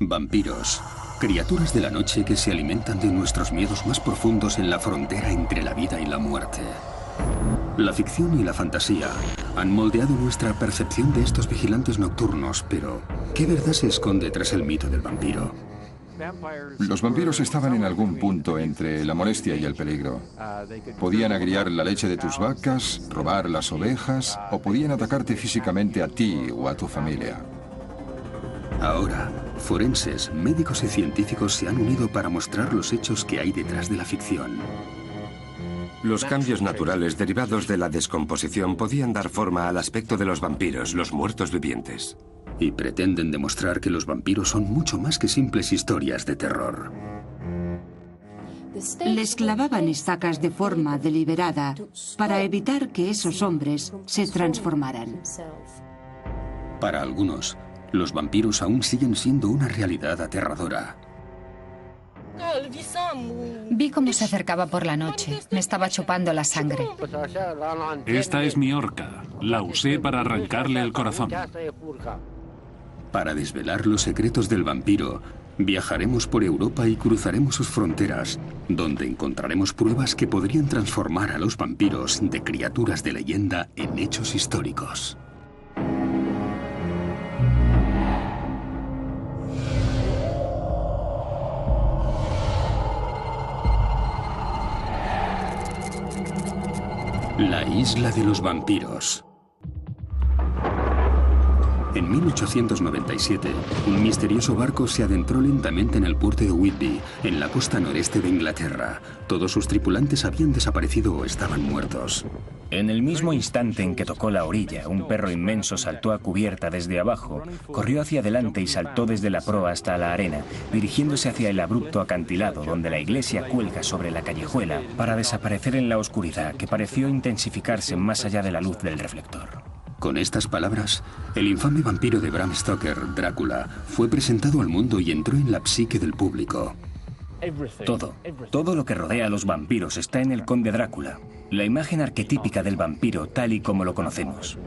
Vampiros, criaturas de la noche que se alimentan de nuestros miedos más profundos en la frontera entre la vida y la muerte. La ficción y la fantasía han moldeado nuestra percepción de estos vigilantes nocturnos, pero ¿qué verdad se esconde tras el mito del vampiro? Los vampiros estaban en algún punto entre la molestia y el peligro. Podían agriar la leche de tus vacas, robar las ovejas o podían atacarte físicamente a ti o a tu familia. Ahora, forenses, médicos y científicos se han unido para mostrar los hechos que hay detrás de la ficción. Los cambios naturales derivados de la descomposición podían dar forma al aspecto de los vampiros, los muertos vivientes. Y pretenden demostrar que los vampiros son mucho más que simples historias de terror. Les clavaban estacas de forma deliberada para evitar que esos hombres se transformaran. Para algunos, los vampiros aún siguen siendo una realidad aterradora. Vi cómo se acercaba por la noche. Me estaba chupando la sangre. Esta es mi horca. La usé para arrancarle el corazón. Para desvelar los secretos del vampiro, viajaremos por Europa y cruzaremos sus fronteras, donde encontraremos pruebas que podrían transformar a los vampiros de criaturas de leyenda en hechos históricos. La isla de los vampiros. En 1897, un misterioso barco se adentró lentamente en el puerto de Whitby, en la costa noreste de Inglaterra. Todos sus tripulantes habían desaparecido o estaban muertos. En el mismo instante en que tocó la orilla, un perro inmenso saltó a cubierta desde abajo, corrió hacia adelante y saltó desde la proa hasta la arena, dirigiéndose hacia el abrupto acantilado donde la iglesia cuelga sobre la callejuela para desaparecer en la oscuridad que pareció intensificarse más allá de la luz del reflector. Con estas palabras, el infame vampiro de Bram Stoker, Drácula, fue presentado al mundo y entró en la psique del público. Todo lo que rodea a los vampiros está en el Conde Drácula, la imagen arquetípica del vampiro tal y como lo conocemos.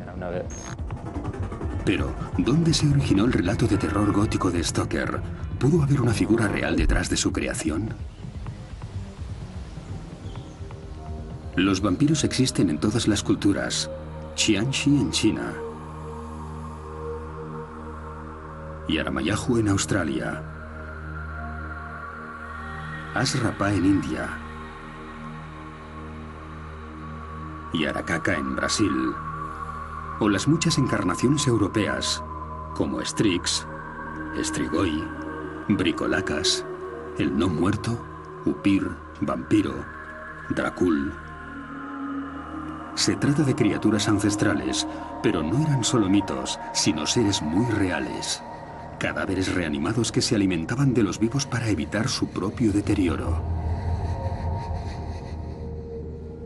Pero, ¿dónde se originó el relato de terror gótico de Stoker? ¿Pudo haber una figura real detrás de su creación? Los vampiros existen en todas las culturas. Xianxi en China, Yaramayahu en Australia, Asrapa en India y Arakaaka en Brasil, o las muchas encarnaciones europeas como Strix, Strigoi, Bricolacas, el no muerto, Upir, vampiro, Dracul. Se trata de criaturas ancestrales, pero no eran solo mitos, sino seres muy reales. Cadáveres reanimados que se alimentaban de los vivos para evitar su propio deterioro.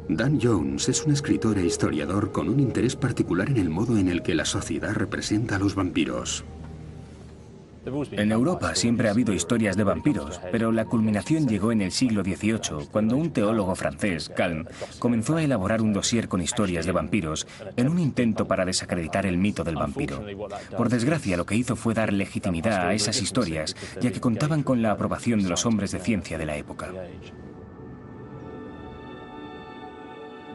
Dan Jones es un escritor e historiador con un interés particular en el modo en el que la sociedad representa a los vampiros. En Europa siempre ha habido historias de vampiros, pero la culminación llegó en el siglo XVIII, cuando un teólogo francés, Calme, comenzó a elaborar un dossier con historias de vampiros en un intento para desacreditar el mito del vampiro. Por desgracia, lo que hizo fue dar legitimidad a esas historias, ya que contaban con la aprobación de los hombres de ciencia de la época.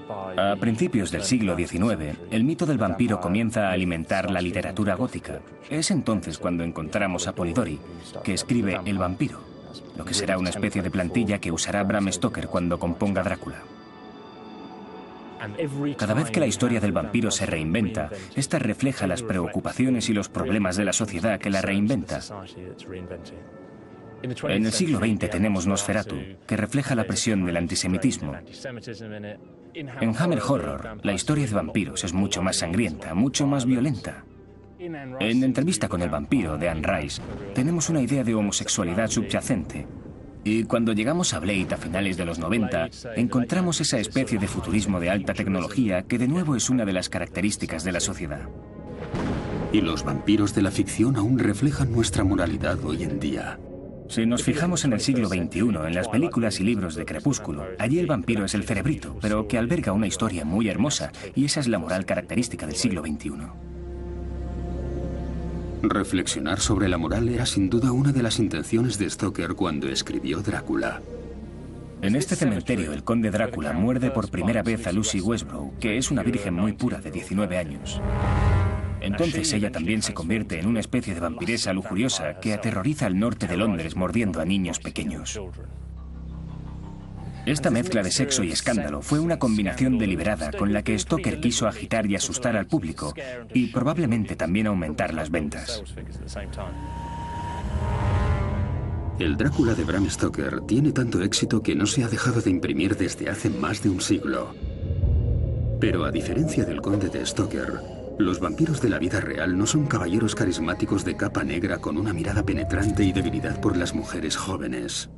A principios del siglo XIX, el mito del vampiro comienza a alimentar la literatura gótica. Es entonces cuando encontramos a Polidori, que escribe El vampiro, lo que será una especie de plantilla que usará Bram Stoker cuando componga Drácula. Cada vez que la historia del vampiro se reinventa, esta refleja las preocupaciones y los problemas de la sociedad que la reinventa. En el siglo XX tenemos Nosferatu, que refleja la presión del antisemitismo. En Hammer Horror, la historia de vampiros es mucho más sangrienta, mucho más violenta. En Entrevista con el vampiro, de Anne Rice, tenemos una idea de homosexualidad subyacente. Y cuando llegamos a Blade a finales de los 90, encontramos esa especie de futurismo de alta tecnología que de nuevo es una de las características de la sociedad. Y los vampiros de la ficción aún reflejan nuestra moralidad hoy en día. Si nos fijamos en el siglo XXI, en las películas y libros de Crepúsculo, allí el vampiro es el cerebrito, pero que alberga una historia muy hermosa, y esa es la moral característica del siglo XXI. Reflexionar sobre la moral era sin duda una de las intenciones de Stoker cuando escribió Drácula. En este cementerio, el conde Drácula muerde por primera vez a Lucy Westbrook, que es una virgen muy pura de 19 años. Entonces ella también se convierte en una especie de vampiresa lujuriosa que aterroriza al norte de Londres mordiendo a niños pequeños. Esta mezcla de sexo y escándalo fue una combinación deliberada con la que Stoker quiso agitar y asustar al público y probablemente también aumentar las ventas. El Drácula de Bram Stoker tiene tanto éxito que no se ha dejado de imprimir desde hace más de un siglo. Pero a diferencia del conde de Stoker, los vampiros de la vida real no son caballeros carismáticos de capa negra con una mirada penetrante y debilidad por las mujeres jóvenes.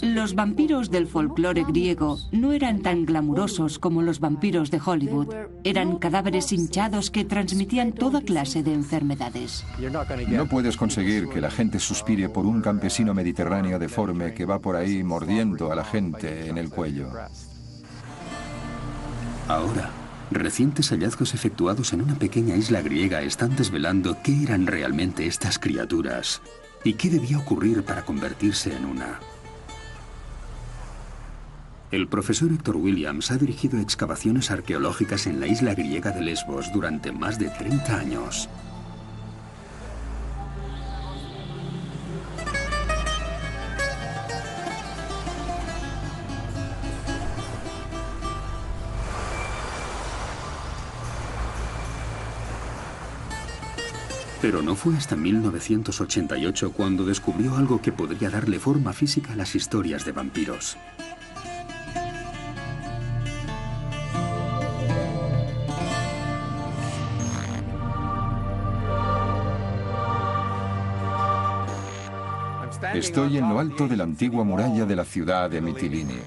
Los vampiros del folclore griego no eran tan glamurosos como los vampiros de Hollywood. Eran cadáveres hinchados que transmitían toda clase de enfermedades. No puedes conseguir que la gente suspire por un campesino mediterráneo deforme que va por ahí mordiendo a la gente en el cuello. Ahora, recientes hallazgos efectuados en una pequeña isla griega están desvelando qué eran realmente estas criaturas y qué debía ocurrir para convertirse en una. El profesor Héctor Williams ha dirigido excavaciones arqueológicas en la isla griega de Lesbos durante más de 30 años. Pero no fue hasta 1988 cuando descubrió algo que podría darle forma física a las historias de vampiros. Estoy en lo alto de la antigua muralla de la ciudad de Mitilini.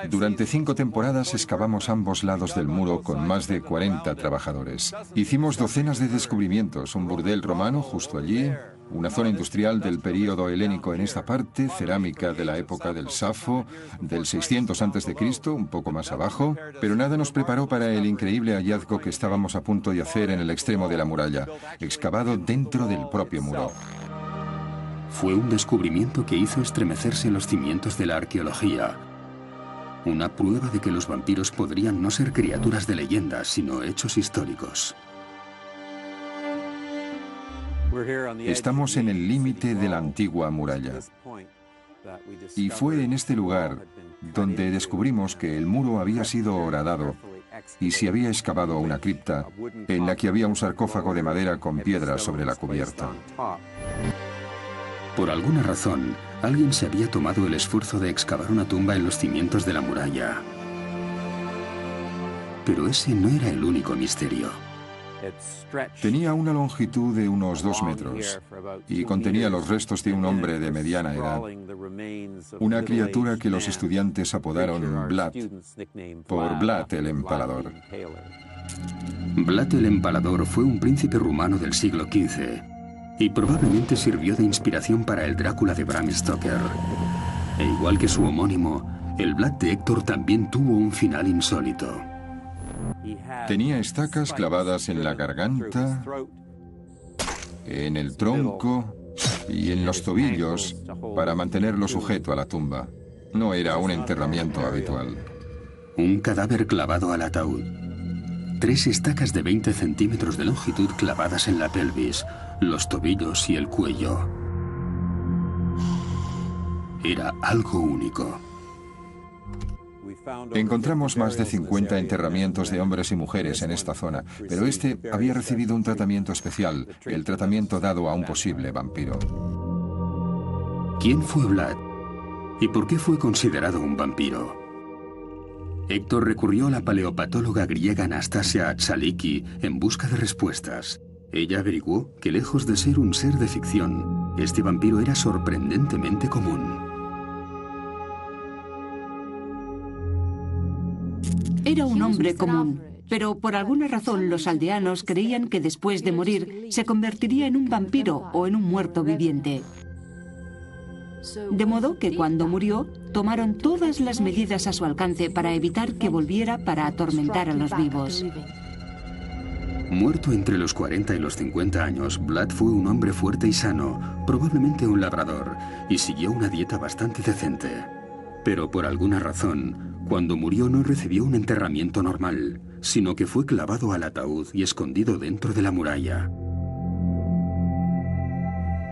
Durante 5 temporadas excavamos ambos lados del muro con más de 40 trabajadores. Hicimos docenas de descubrimientos, un burdel romano justo allí, una zona industrial del período helénico en esta parte, cerámica de la época del Safo, del 600 a.C., un poco más abajo, pero nada nos preparó para el increíble hallazgo que estábamos a punto de hacer en el extremo de la muralla, excavado dentro del propio muro. Fue un descubrimiento que hizo estremecerse los cimientos de la arqueología. Una prueba de que los vampiros podrían no ser criaturas de leyendas, sino hechos históricos. Estamos en el límite de la antigua muralla. Y fue en este lugar donde descubrimos que el muro había sido horadado y se había excavado una cripta en la que había un sarcófago de madera con piedras sobre la cubierta. Por alguna razón, alguien se había tomado el esfuerzo de excavar una tumba en los cimientos de la muralla. Pero ese no era el único misterio. Tenía una longitud de unos 2 metros y contenía los restos de un hombre de mediana edad, una criatura que los estudiantes apodaron Vlad, por Vlad el Empalador. Vlad el Empalador fue un príncipe rumano del siglo XV y probablemente sirvió de inspiración para el Drácula de Bram Stoker. E igual que su homónimo, el Vlad de Héctor también tuvo un final insólito. Tenía estacas clavadas en la garganta, en el tronco y en los tobillos para mantenerlo sujeto a la tumba. No era un enterramiento habitual. Un cadáver clavado al ataúd. 3 estacas de 20 centímetros de longitud clavadas en la pelvis, los tobillos y el cuello. Era algo único. Encontramos más de 50 enterramientos de hombres y mujeres en esta zona, pero este había recibido un tratamiento especial, el tratamiento dado a un posible vampiro. ¿Quién fue Vlad? ¿Y por qué fue considerado un vampiro? Héctor recurrió a la paleopatóloga griega Anastasia Atsaliki en busca de respuestas. Ella averiguó que lejos de ser un ser de ficción, este vampiro era sorprendentemente común. Era un hombre común, pero por alguna razón los aldeanos creían que después de morir se convertiría en un vampiro o en un muerto viviente. De modo que cuando murió, tomaron todas las medidas a su alcance para evitar que volviera para atormentar a los vivos. Muerto entre los 40 y los 50 años, Vlad fue un hombre fuerte y sano, probablemente un labrador, y siguió una dieta bastante decente. Pero por alguna razón, cuando murió no recibió un enterramiento normal, sino que fue clavado al ataúd y escondido dentro de la muralla.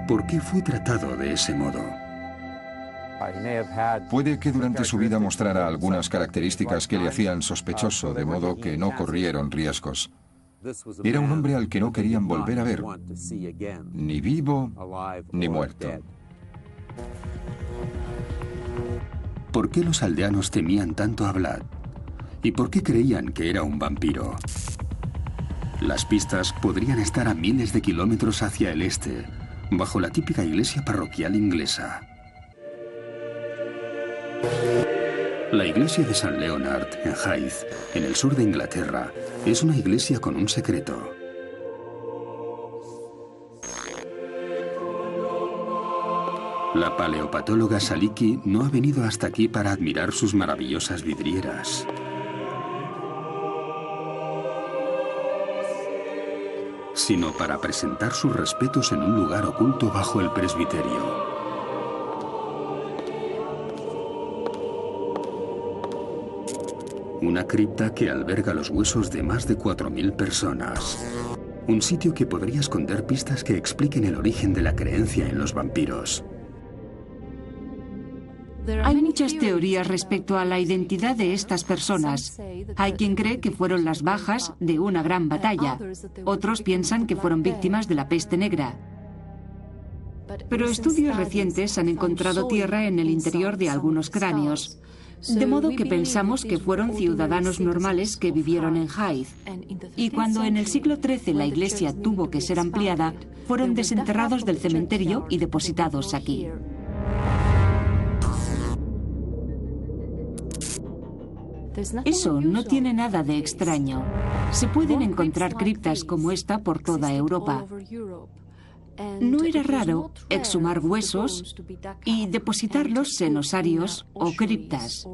¿Por qué fue tratado de ese modo? Puede que durante su vida mostrara algunas características que le hacían sospechoso, de modo que no corrieron riesgos. Era un hombre al que no querían volver a ver, ni vivo ni muerto. ¿Por qué los aldeanos temían tanto a Vlad? ¿Y por qué creían que era un vampiro? Las pistas podrían estar a miles de kilómetros hacia el este, bajo la típica iglesia parroquial inglesa. La iglesia de St. Leonard, en Hythe, en el sur de Inglaterra, es una iglesia con un secreto. La paleopatóloga Saliki no ha venido hasta aquí para admirar sus maravillosas vidrieras. Sino para presentar sus respetos en un lugar oculto bajo el presbiterio. Una cripta que alberga los huesos de más de 4.000 personas. Un sitio que podría esconder pistas que expliquen el origen de la creencia en los vampiros. Hay muchas teorías respecto a la identidad de estas personas. Hay quien cree que fueron las bajas de una gran batalla. Otros piensan que fueron víctimas de la peste negra. Pero estudios recientes han encontrado tierra en el interior de algunos cráneos. De modo que pensamos que fueron ciudadanos normales que vivieron en Hythe. Y cuando en el siglo XIII la iglesia tuvo que ser ampliada, fueron desenterrados del cementerio y depositados aquí. Eso no tiene nada de extraño. Se pueden encontrar criptas como esta por toda Europa. No era raro exhumar huesos y depositarlos en osarios o criptas.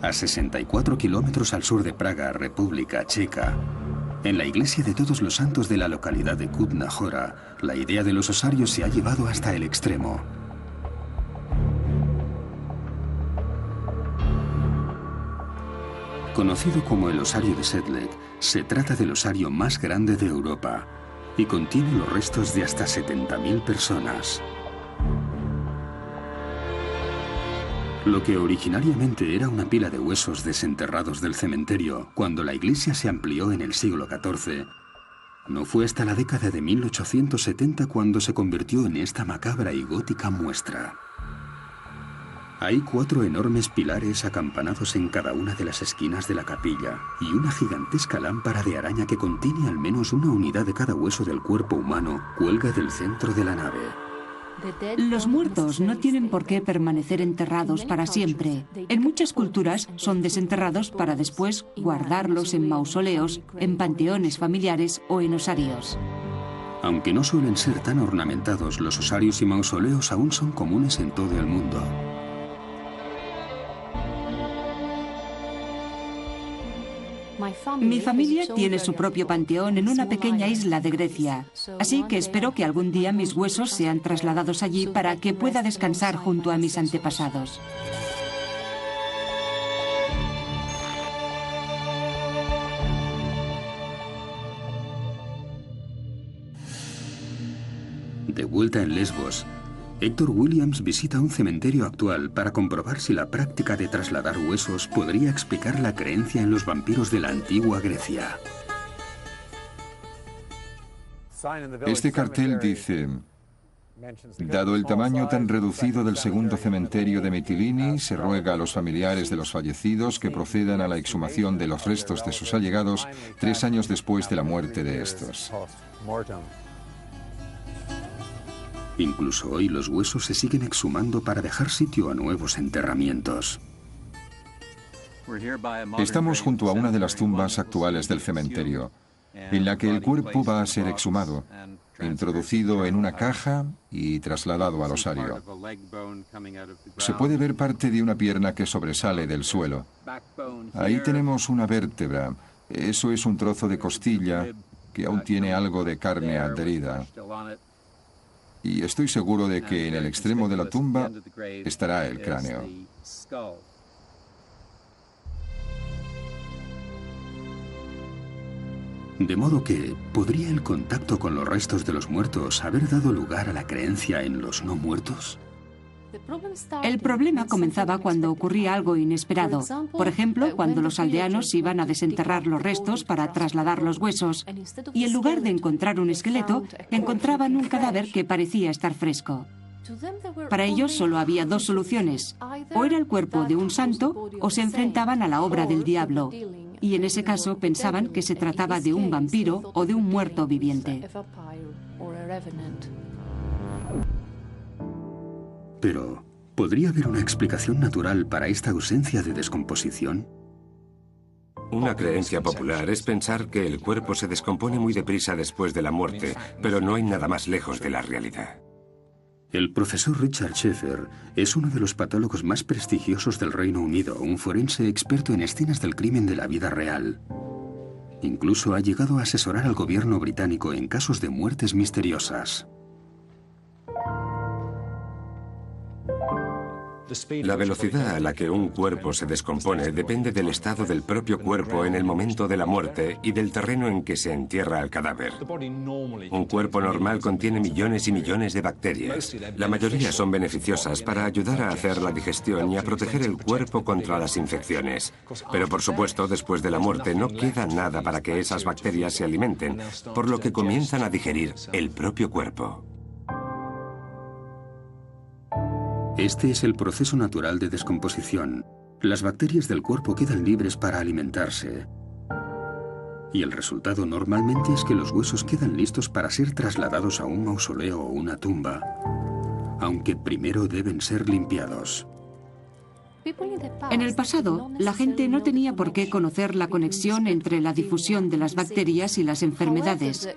A 64 kilómetros al sur de Praga, República Checa, en la iglesia de Todos los Santos de la localidad de Kutna Hora, la idea de los osarios se ha llevado hasta el extremo. Conocido como el osario de Sedlec, se trata del osario más grande de Europa y contiene los restos de hasta 70.000 personas. Lo que originariamente era una pila de huesos desenterrados del cementerio cuando la iglesia se amplió en el siglo XIV, no fue hasta la década de 1870 cuando se convirtió en esta macabra y gótica muestra. Hay 4 enormes pilares acampanados en cada una de las esquinas de la capilla y una gigantesca lámpara de araña que contiene al menos una unidad de cada hueso del cuerpo humano cuelga del centro de la nave. Los muertos no tienen por qué permanecer enterrados para siempre. En muchas culturas son desenterrados para después guardarlos en mausoleos, en panteones familiares o en osarios. Aunque no suelen ser tan ornamentados, los osarios y mausoleos aún son comunes en todo el mundo. Mi familia tiene su propio panteón en una pequeña isla de Grecia, así que espero que algún día mis huesos sean trasladados allí para que pueda descansar junto a mis antepasados. De vuelta en Lesbos, Héctor Williams visita un cementerio actual para comprobar si la práctica de trasladar huesos podría explicar la creencia en los vampiros de la antigua Grecia. Este cartel dice: dado el tamaño tan reducido del segundo cementerio de Mitilini, se ruega a los familiares de los fallecidos que procedan a la exhumación de los restos de sus allegados 3 años después de la muerte de estos. Incluso hoy los huesos se siguen exhumando para dejar sitio a nuevos enterramientos. Estamos junto a una de las tumbas actuales del cementerio, en la que el cuerpo va a ser exhumado, introducido en una caja y trasladado al osario. Se puede ver parte de una pierna que sobresale del suelo. Ahí tenemos una vértebra. Eso es un trozo de costilla que aún tiene algo de carne adherida. Y estoy seguro de que en el extremo de la tumba estará el cráneo. De modo que, ¿podría el contacto con los restos de los muertos haber dado lugar a la creencia en los no muertos? El problema comenzaba cuando ocurría algo inesperado. Por ejemplo, cuando los aldeanos iban a desenterrar los restos para trasladar los huesos y en lugar de encontrar un esqueleto, encontraban un cadáver que parecía estar fresco. Para ellos solo había dos soluciones. O era el cuerpo de un santo o se enfrentaban a la obra del diablo. Y en ese caso pensaban que se trataba de un vampiro o de un muerto viviente. Pero, ¿podría haber una explicación natural para esta ausencia de descomposición? Una creencia popular es pensar que el cuerpo se descompone muy deprisa después de la muerte, pero no hay nada más lejos de la realidad. El profesor Richard Schaeffer es uno de los patólogos más prestigiosos del Reino Unido, un forense experto en escenas del crimen de la vida real. Incluso ha llegado a asesorar al gobierno británico en casos de muertes misteriosas. La velocidad a la que un cuerpo se descompone depende del estado del propio cuerpo en el momento de la muerte y del terreno en que se entierra el cadáver. Un cuerpo normal contiene millones y millones de bacterias. La mayoría son beneficiosas para ayudar a hacer la digestión y a proteger el cuerpo contra las infecciones. Pero por supuesto, después de la muerte no queda nada para que esas bacterias se alimenten, por lo que comienzan a digerir el propio cuerpo. Este es el proceso natural de descomposición. Las bacterias del cuerpo quedan libres para alimentarse. Y el resultado normalmente es que los huesos quedan listos para ser trasladados a un mausoleo o una tumba, aunque primero deben ser limpiados. En el pasado, la gente no tenía por qué conocer la conexión entre la difusión de las bacterias y las enfermedades.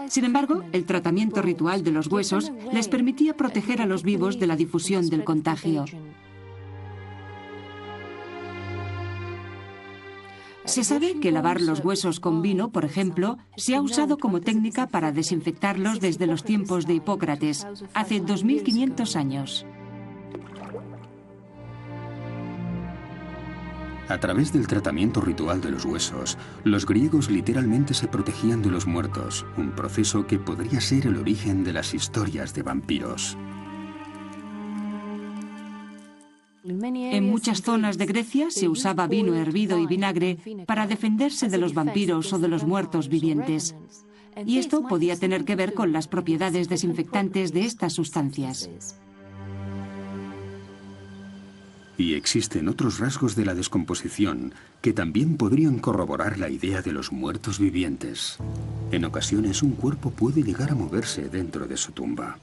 Sin embargo, el tratamiento ritual de los huesos les permitía proteger a los vivos de la difusión del contagio. Se sabe que lavar los huesos con vino, por ejemplo, se ha usado como técnica para desinfectarlos desde los tiempos de Hipócrates, hace 2500 años. A través del tratamiento ritual de los huesos, los griegos literalmente se protegían de los muertos, un proceso que podría ser el origen de las historias de vampiros. En muchas zonas de Grecia se usaba vino hervido y vinagre para defenderse de los vampiros o de los muertos vivientes. Y esto podía tener que ver con las propiedades desinfectantes de estas sustancias. Y existen otros rasgos de la descomposición que también podrían corroborar la idea de los muertos vivientes. En ocasiones, un cuerpo puede llegar a moverse dentro de su tumba.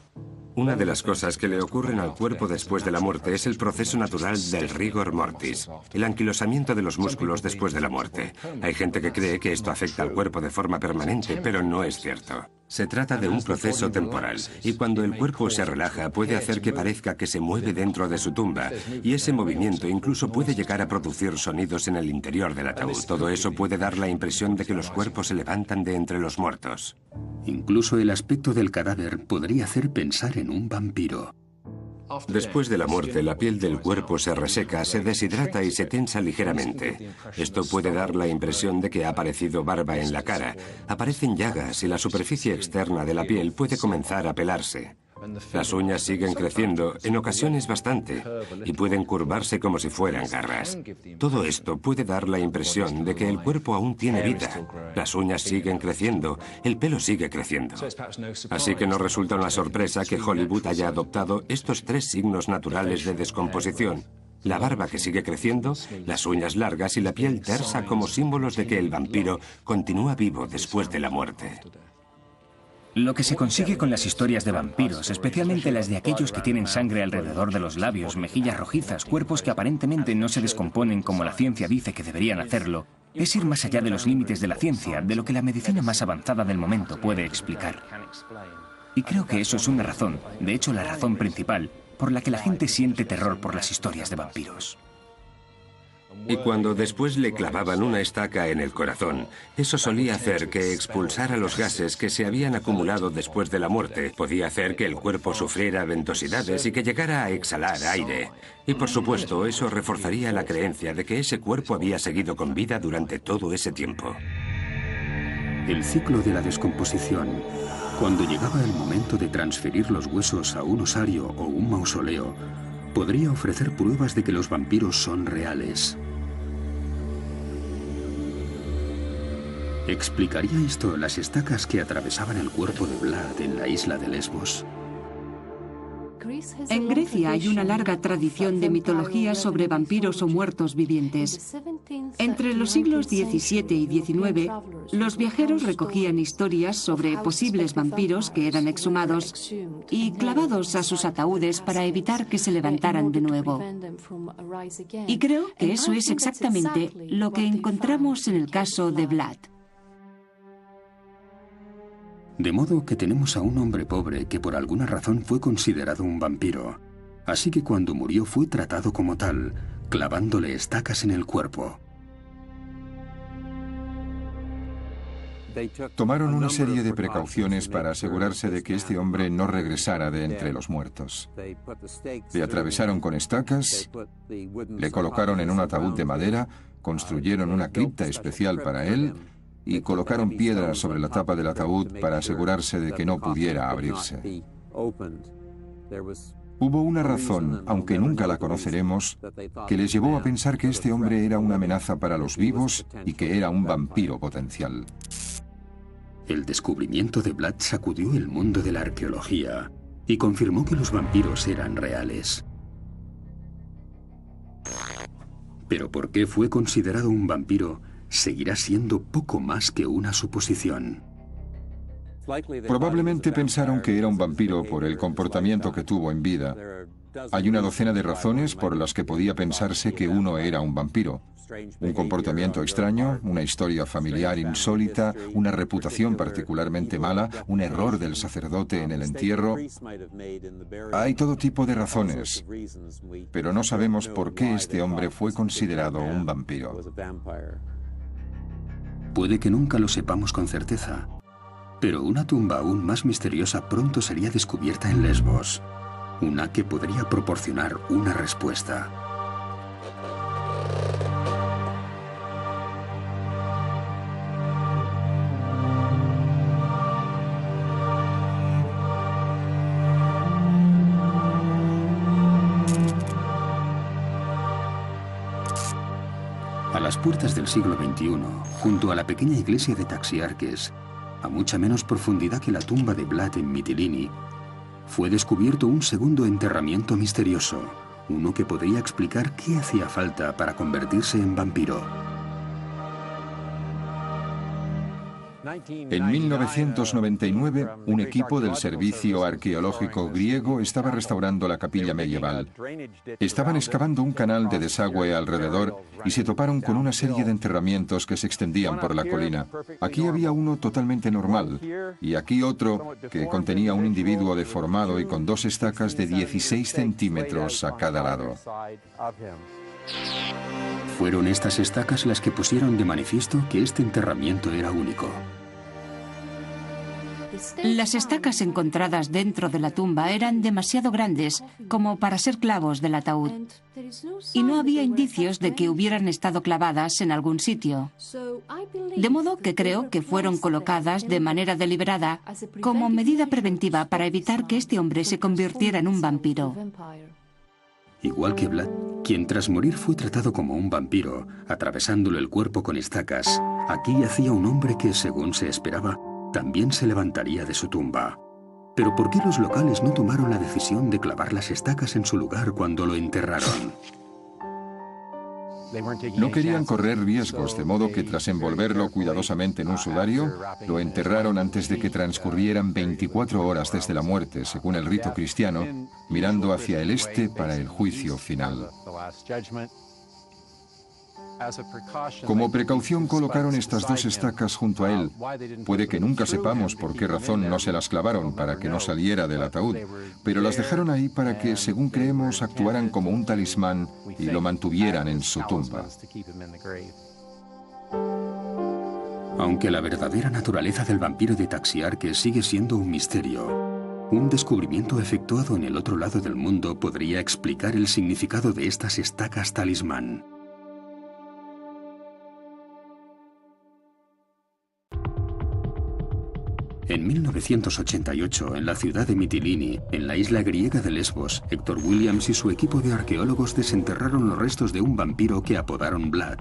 Una de las cosas que le ocurren al cuerpo después de la muerte es el proceso natural del rigor mortis, el anquilosamiento de los músculos después de la muerte. Hay gente que cree que esto afecta al cuerpo de forma permanente, pero no es cierto. Se trata de un proceso temporal, y cuando el cuerpo se relaja puede hacer que parezca que se mueve dentro de su tumba, y ese movimiento incluso puede llegar a producir sonidos en el interior del ataúd. Todo eso puede dar la impresión de que los cuerpos se levantan de entre los muertos. Incluso el aspecto del cadáver podría hacer pensar en un vampiro. Después de la muerte, la piel del cuerpo se reseca, se deshidrata y se tensa ligeramente. Esto puede dar la impresión de que ha aparecido barba en la cara. Aparecen llagas y la superficie externa de la piel puede comenzar a pelarse. Las uñas siguen creciendo, en ocasiones bastante, y pueden curvarse como si fueran garras. Todo esto puede dar la impresión de que el cuerpo aún tiene vida. Las uñas siguen creciendo, el pelo sigue creciendo. Así que no resulta una sorpresa que Hollywood haya adoptado estos tres signos naturales de descomposición: la barba que sigue creciendo, las uñas largas y la piel tersa como símbolos de que el vampiro continúa vivo después de la muerte. Lo que se consigue con las historias de vampiros, especialmente las de aquellos que tienen sangre alrededor de los labios, mejillas rojizas, cuerpos que aparentemente no se descomponen como la ciencia dice que deberían hacerlo, es ir más allá de los límites de la ciencia, de lo que la medicina más avanzada del momento puede explicar. Y creo que eso es una razón, de hecho la razón principal, por la que la gente siente terror por las historias de vampiros. Y cuando después le clavaban una estaca en el corazón, eso solía hacer que expulsara los gases que se habían acumulado después de la muerte. Podía hacer que el cuerpo sufriera ventosidades y que llegara a exhalar aire. Y por supuesto, eso reforzaría la creencia de que ese cuerpo había seguido con vida durante todo ese tiempo. El ciclo de la descomposición, cuando llegaba el momento de transferir los huesos a un osario o un mausoleo, podría ofrecer pruebas de que los vampiros son reales. ¿Explicaría esto las estacas que atravesaban el cuerpo de Vlad en la isla de Lesbos? En Grecia hay una larga tradición de mitología sobre vampiros o muertos vivientes. Entre los siglos XVII y XIX, los viajeros recogían historias sobre posibles vampiros que eran exhumados y clavados a sus ataúdes para evitar que se levantaran de nuevo. Y creo que eso es exactamente lo que encontramos en el caso de Vlad. De modo que tenemos a un hombre pobre que por alguna razón fue considerado un vampiro. Así que cuando murió fue tratado como tal, clavándole estacas en el cuerpo. Tomaron una serie de precauciones para asegurarse de que este hombre no regresara de entre los muertos. Le atravesaron con estacas, le colocaron en un ataúd de madera, construyeron una cripta especial para él y colocaron piedras sobre la tapa del ataúd para asegurarse de que no pudiera abrirse. Hubo una razón, aunque nunca la conoceremos, que les llevó a pensar que este hombre era una amenaza para los vivos y que era un vampiro potencial. El descubrimiento de Vlad sacudió el mundo de la arqueología y confirmó que los vampiros eran reales. Pero ¿por qué fue considerado un vampiro? Seguirá siendo poco más que una suposición. Probablemente pensaron que era un vampiro por el comportamiento que tuvo en vida. Hay una docena de razones por las que podía pensarse que uno era un vampiro. Un comportamiento extraño, una historia familiar insólita, una reputación particularmente mala, un error del sacerdote en el entierro. Hay todo tipo de razones, pero no sabemos por qué este hombre fue considerado un vampiro. Puede que nunca lo sepamos con certeza, pero una tumba aún más misteriosa pronto sería descubierta en Lesbos, una que podría proporcionar una respuesta. A las puertas del siglo XXI, junto a la pequeña iglesia de Taxiarques, a mucha menos profundidad que la tumba de Vlad en Mitilini, fue descubierto un segundo enterramiento misterioso, uno que podría explicar qué hacía falta para convertirse en vampiro. En 1999, un equipo del Servicio Arqueológico griego estaba restaurando la capilla medieval. Estaban excavando un canal de desagüe alrededor y se toparon con una serie de enterramientos que se extendían por la colina. Aquí había uno totalmente normal y aquí otro que contenía un individuo deformado y con dos estacas de 16 centímetros a cada lado. Fueron estas estacas las que pusieron de manifiesto que este enterramiento era único. Las estacas encontradas dentro de la tumba eran demasiado grandes como para ser clavos del ataúd, y no había indicios de que hubieran estado clavadas en algún sitio. De modo que creo que fueron colocadas de manera deliberada como medida preventiva para evitar que este hombre se convirtiera en un vampiro. Igual que Vlad, quien tras morir fue tratado como un vampiro, atravesándole el cuerpo con estacas, aquí yacía un hombre que, según se esperaba, también se levantaría de su tumba. Pero ¿por qué los locales no tomaron la decisión de clavar las estacas en su lugar cuando lo enterraron? No querían correr riesgos, de modo que tras envolverlo cuidadosamente en un sudario, lo enterraron antes de que transcurrieran 24 horas desde la muerte, según el rito cristiano, mirando hacia el este para el juicio final. Como precaución colocaron estas dos estacas junto a él. Puede que nunca sepamos por qué razón no se las clavaron para que no saliera del ataúd, pero las dejaron ahí para que, según creemos, actuaran como un talismán y lo mantuvieran en su tumba. Aunque la verdadera naturaleza del vampiro de Taxiarque sigue siendo un misterio, un descubrimiento efectuado en el otro lado del mundo podría explicar el significado de estas estacas talismán. En 1988, en la ciudad de Mitilini, en la isla griega de Lesbos, Héctor Williams y su equipo de arqueólogos desenterraron los restos de un vampiro que apodaron Vlad,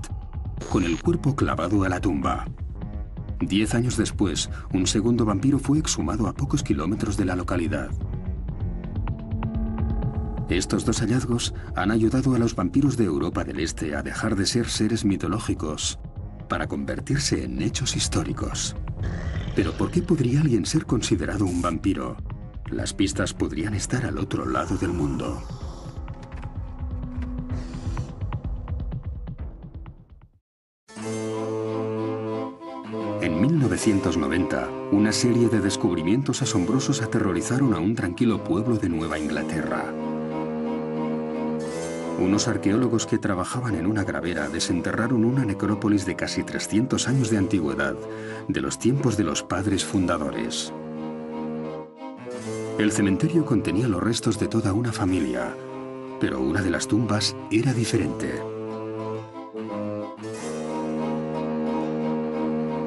con el cuerpo clavado a la tumba. 10 años después, un segundo vampiro fue exhumado a pocos kilómetros de la localidad. Estos dos hallazgos han ayudado a los vampiros de Europa del Este a dejar de ser seres mitológicos para convertirse en hechos históricos. Pero ¿por qué podría alguien ser considerado un vampiro? Las pistas podrían estar al otro lado del mundo. En 1990, una serie de descubrimientos asombrosos aterrorizaron a un tranquilo pueblo de Nueva Inglaterra. Unos arqueólogos que trabajaban en una gravera desenterraron una necrópolis de casi 300 años de antigüedad, de los tiempos de los padres fundadores. El cementerio contenía los restos de toda una familia, pero una de las tumbas era diferente.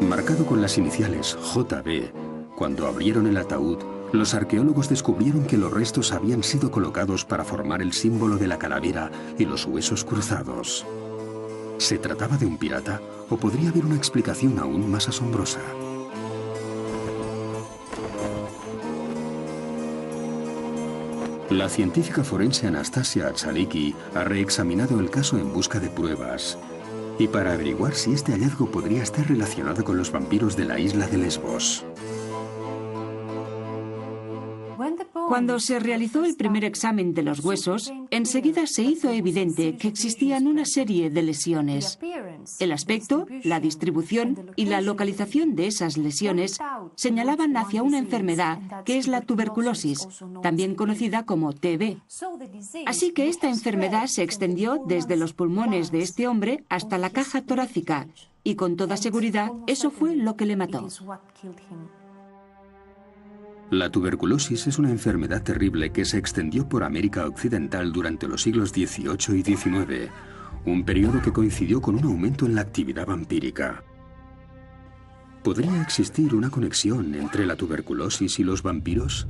Marcado con las iniciales JB, cuando abrieron el ataúd, los arqueólogos descubrieron que los restos habían sido colocados para formar el símbolo de la calavera y los huesos cruzados. ¿Se trataba de un pirata o podría haber una explicación aún más asombrosa? La científica forense Anastasia Atsaliki ha reexaminado el caso en busca de pruebas y para averiguar si este hallazgo podría estar relacionado con los vampiros de la isla de Lesbos. Cuando se realizó el primer examen de los huesos, enseguida se hizo evidente que existían una serie de lesiones. El aspecto, la distribución y la localización de esas lesiones señalaban hacia una enfermedad que es la tuberculosis, también conocida como TB. Así que esta enfermedad se extendió desde los pulmones de este hombre hasta la caja torácica, y con toda seguridad eso fue lo que le mató. La tuberculosis es una enfermedad terrible que se extendió por América Occidental durante los siglos XVIII y XIX, un periodo que coincidió con un aumento en la actividad vampírica. ¿Podría existir una conexión entre la tuberculosis y los vampiros?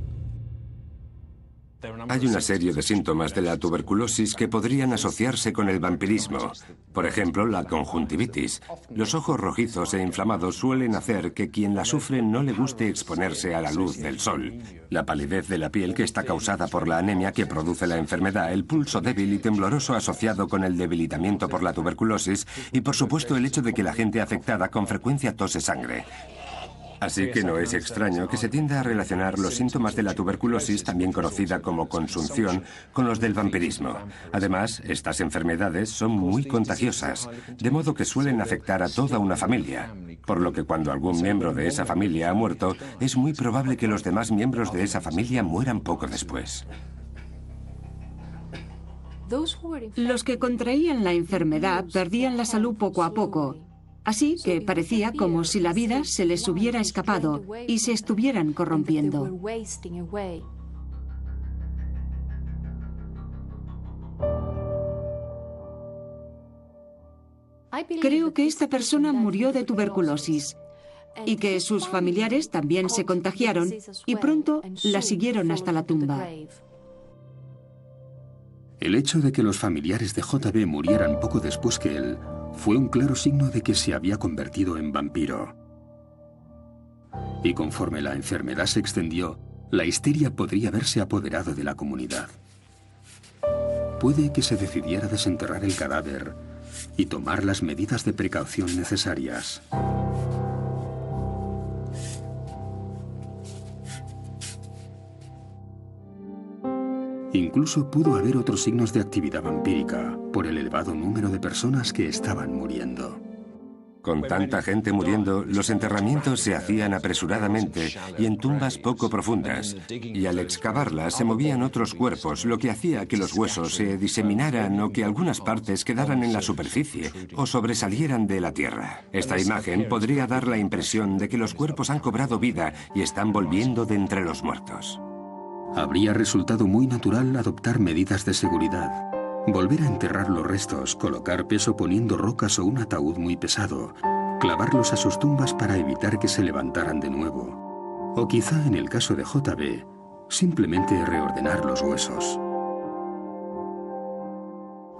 Hay una serie de síntomas de la tuberculosis que podrían asociarse con el vampirismo. Por ejemplo, la conjuntivitis. Los ojos rojizos e inflamados suelen hacer que quien la sufre no le guste exponerse a la luz del sol. La palidez de la piel, que está causada por la anemia que produce la enfermedad, el pulso débil y tembloroso asociado con el debilitamiento por la tuberculosis y, por supuesto, el hecho de que la gente afectada con frecuencia tose sangre. Así que no es extraño que se tienda a relacionar los síntomas de la tuberculosis, también conocida como consunción, con los del vampirismo. Además, estas enfermedades son muy contagiosas, de modo que suelen afectar a toda una familia. Por lo que cuando algún miembro de esa familia ha muerto, es muy probable que los demás miembros de esa familia mueran poco después. Los que contraían la enfermedad perdían la salud poco a poco. Así que parecía como si la vida se les hubiera escapado y se estuvieran corrompiendo. Creo que esta persona murió de tuberculosis y que sus familiares también se contagiaron y pronto la siguieron hasta la tumba. El hecho de que los familiares de JB murieran poco después que él fue un claro signo de que se había convertido en vampiro. Y conforme la enfermedad se extendió, la histeria podría haberse apoderado de la comunidad. Puede que se decidiera desenterrar el cadáver y tomar las medidas de precaución necesarias. Incluso pudo haber otros signos de actividad vampírica. por el elevado número de personas que estaban muriendo. Con tanta gente muriendo, los enterramientos se hacían apresuradamente y en tumbas poco profundas. Y al excavarlas se movían otros cuerpos, lo que hacía que los huesos se diseminaran o que algunas partes quedaran en la superficie o sobresalieran de la tierra. Esta imagen podría dar la impresión de que los cuerpos han cobrado vida y están volviendo de entre los muertos. Habría resultado muy natural adoptar medidas de seguridad. Volver a enterrar los restos, colocar peso poniendo rocas o un ataúd muy pesado, clavarlos a sus tumbas para evitar que se levantaran de nuevo. O quizá, en el caso de JB, simplemente reordenar los huesos.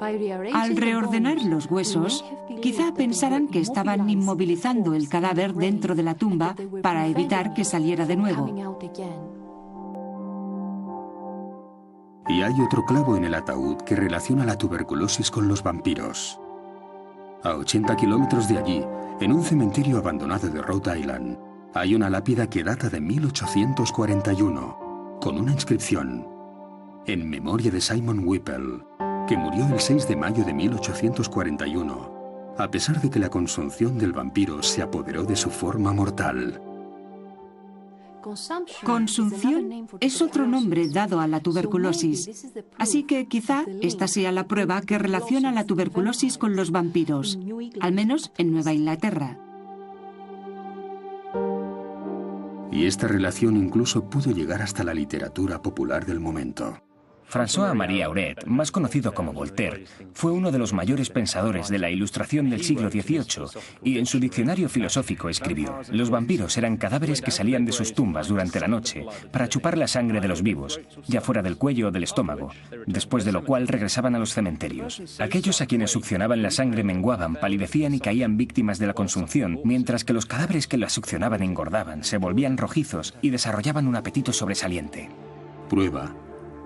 Al reordenar los huesos, quizá pensaran que estaban inmovilizando el cadáver dentro de la tumba para evitar que saliera de nuevo. Y hay otro clavo en el ataúd que relaciona la tuberculosis con los vampiros. A 80 kilómetros de allí, en un cementerio abandonado de Rhode Island, hay una lápida que data de 1841, con una inscripción: en memoria de Simon Whipple, que murió el 6 de mayo de 1841, a pesar de que la consunción del vampiro se apoderó de su forma mortal. Consunción es otro nombre dado a la tuberculosis, así que quizá esta sea la prueba que relaciona la tuberculosis con los vampiros, al menos en Nueva Inglaterra. Y esta relación incluso pudo llegar hasta la literatura popular del momento. François-Marie Arouet, más conocido como Voltaire, fue uno de los mayores pensadores de la Ilustración del siglo XVIII y en su diccionario filosófico escribió: los vampiros eran cadáveres que salían de sus tumbas durante la noche para chupar la sangre de los vivos, ya fuera del cuello o del estómago, después de lo cual regresaban a los cementerios. Aquellos a quienes succionaban la sangre menguaban, palidecían y caían víctimas de la consunción, mientras que los cadáveres que la succionaban engordaban, se volvían rojizos y desarrollaban un apetito sobresaliente. Prueba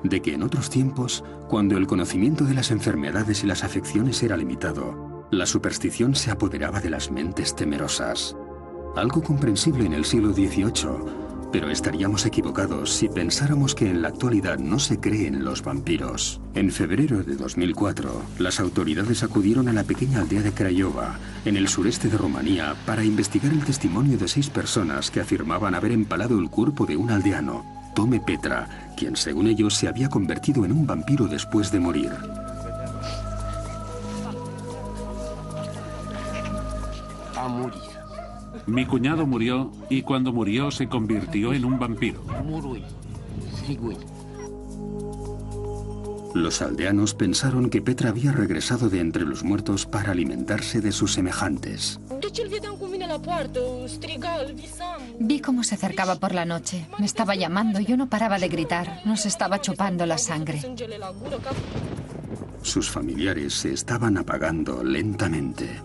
de que en otros tiempos, cuando el conocimiento de las enfermedades y las afecciones era limitado, la superstición se apoderaba de las mentes temerosas. Algo comprensible en el siglo XVIII, pero estaríamos equivocados si pensáramos que en la actualidad no se cree en los vampiros. En febrero de 2004, las autoridades acudieron a la pequeña aldea de Craiova, en el sureste de Rumanía, para investigar el testimonio de 6 personas que afirmaban haber empalado el cuerpo de un aldeano, Tome Petra, quien según ellos se había convertido en un vampiro después de morir. Mi cuñado murió y cuando murió se convirtió en un vampiro. Los aldeanos pensaron que Petra había regresado de entre los muertos para alimentarse de sus semejantes. Vi cómo se acercaba por la noche. Me estaba llamando y yo no paraba de gritar. Nos estaba chupando la sangre. Sus familiares se estaban apagando lentamente.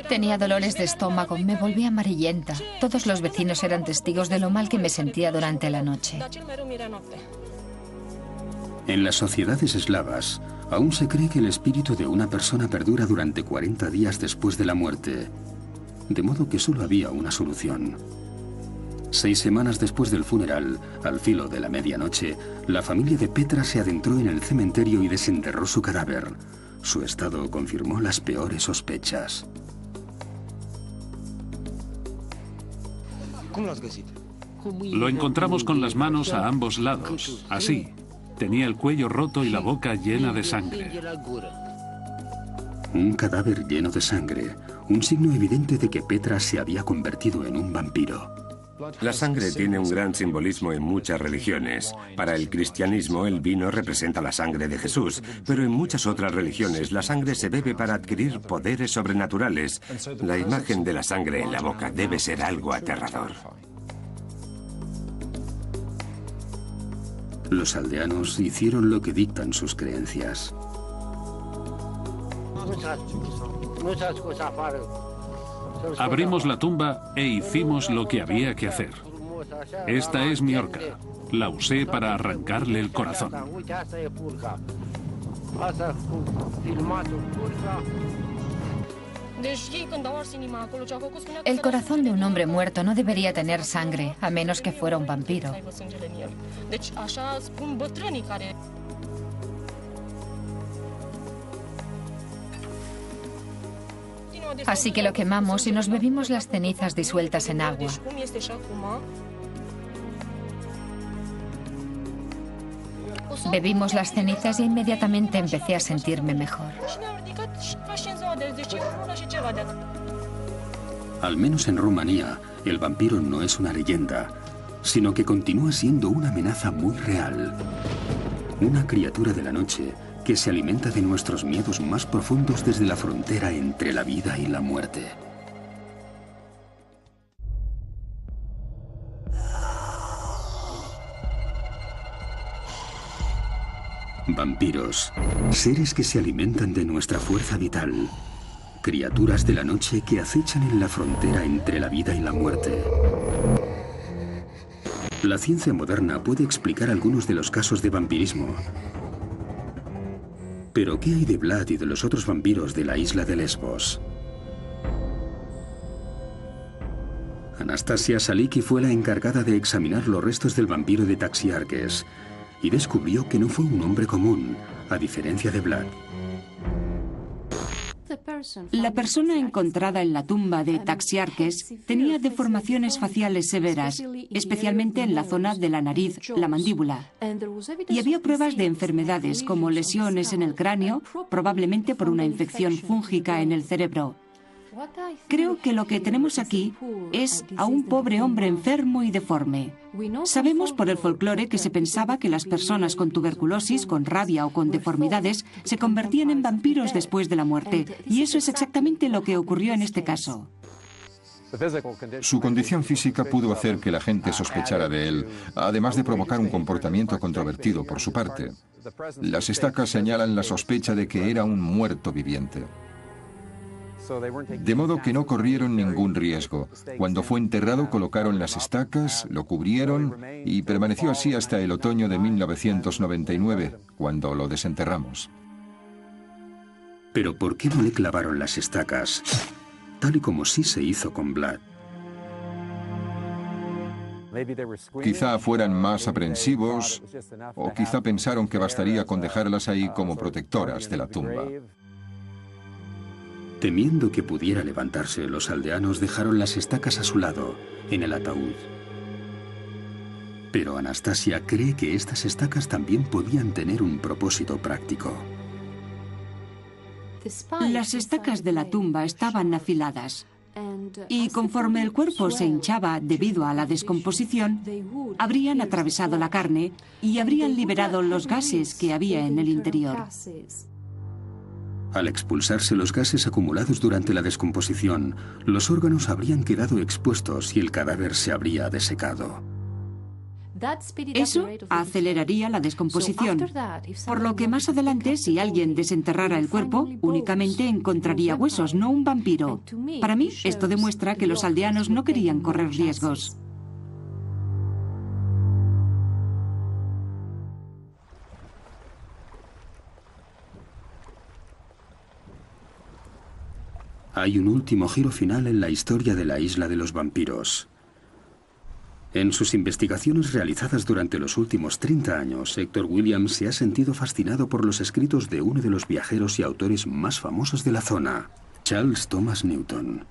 Tenía dolores de estómago, me volví amarillenta. Todos los vecinos eran testigos de lo mal que me sentía durante la noche. En las sociedades eslavas, aún se cree que el espíritu de una persona perdura durante 40 días después de la muerte, de modo que solo había una solución. 6 semanas después del funeral, al filo de la medianoche, la familia de Petra se adentró en el cementerio y desenterró su cadáver. Su estado confirmó las peores sospechas. Lo encontramos con las manos a ambos lados, así. Tenía el cuello roto y la boca llena de sangre. Un cadáver lleno de sangre, un signo evidente de que Petra se había convertido en un vampiro. La sangre tiene un gran simbolismo en muchas religiones. Para el cristianismo, el vino representa la sangre de Jesús, pero en muchas otras religiones la sangre se bebe para adquirir poderes sobrenaturales. La imagen de la sangre en la boca debe ser algo aterrador. Los aldeanos hicieron lo que dictan sus creencias. Abrimos la tumba e hicimos lo que había que hacer. Esta es mi horca. La usé para arrancarle el corazón. El corazón de un hombre muerto no debería tener sangre, a menos que fuera un vampiro. Así que lo quemamos y nos bebimos las cenizas disueltas en agua. Bebimos las cenizas y inmediatamente empecé a sentirme mejor. Al menos en Rumanía, el vampiro no es una leyenda, sino que continúa siendo una amenaza muy real. Una criatura de la noche que se alimenta de nuestros miedos más profundos desde la frontera entre la vida y la muerte. Vampiros, seres que se alimentan de nuestra fuerza vital, criaturas de la noche que acechan en la frontera entre la vida y la muerte. La ciencia moderna puede explicar algunos de los casos de vampirismo. Pero ¿qué hay de Vlad y de los otros vampiros de la isla de Lesbos? Anastasia Saliki fue la encargada de examinar los restos del vampiro de Taxiarques y descubrió que no fue un hombre común, a diferencia de Vlad. La persona encontrada en la tumba de Taxiarques tenía deformaciones faciales severas, especialmente en la zona de la nariz, la mandíbula. Y había pruebas de enfermedades como lesiones en el cráneo, probablemente por una infección fúngica en el cerebro. Creo que lo que tenemos aquí es a un pobre hombre enfermo y deforme. Sabemos por el folclore que se pensaba que las personas con tuberculosis, con rabia o con deformidades se convertían en vampiros después de la muerte, y eso es exactamente lo que ocurrió en este caso. Su condición física pudo hacer que la gente sospechara de él, además de provocar un comportamiento controvertido por su parte. Las estacas señalan la sospecha de que era un muerto viviente. De modo que no corrieron ningún riesgo. Cuando fue enterrado colocaron las estacas, lo cubrieron y permaneció así hasta el otoño de 1999, cuando lo desenterramos. Pero ¿por qué no le clavaron las estacas, tal y como sí se hizo con Vlad? Quizá fueran más aprensivos o quizá pensaron que bastaría con dejarlas ahí como protectoras de la tumba. Temiendo que pudiera levantarse, los aldeanos dejaron las estacas a su lado, en el ataúd. Pero Anastasia cree que estas estacas también podían tener un propósito práctico. Las estacas de la tumba estaban afiladas, y conforme el cuerpo se hinchaba debido a la descomposición, habrían atravesado la carne y habrían liberado los gases que había en el interior. Al expulsarse los gases acumulados durante la descomposición, los órganos habrían quedado expuestos y el cadáver se habría desecado. Eso aceleraría la descomposición, por lo que más adelante, si alguien desenterrara el cuerpo, únicamente encontraría huesos, no un vampiro. Para mí, esto demuestra que los aldeanos no querían correr riesgos. Hay un último giro final en la historia de la isla de los vampiros. En sus investigaciones realizadas durante los últimos 30 años, Hector Williams se ha sentido fascinado por los escritos de uno de los viajeros y autores más famosos de la zona, Charles Thomas Newton.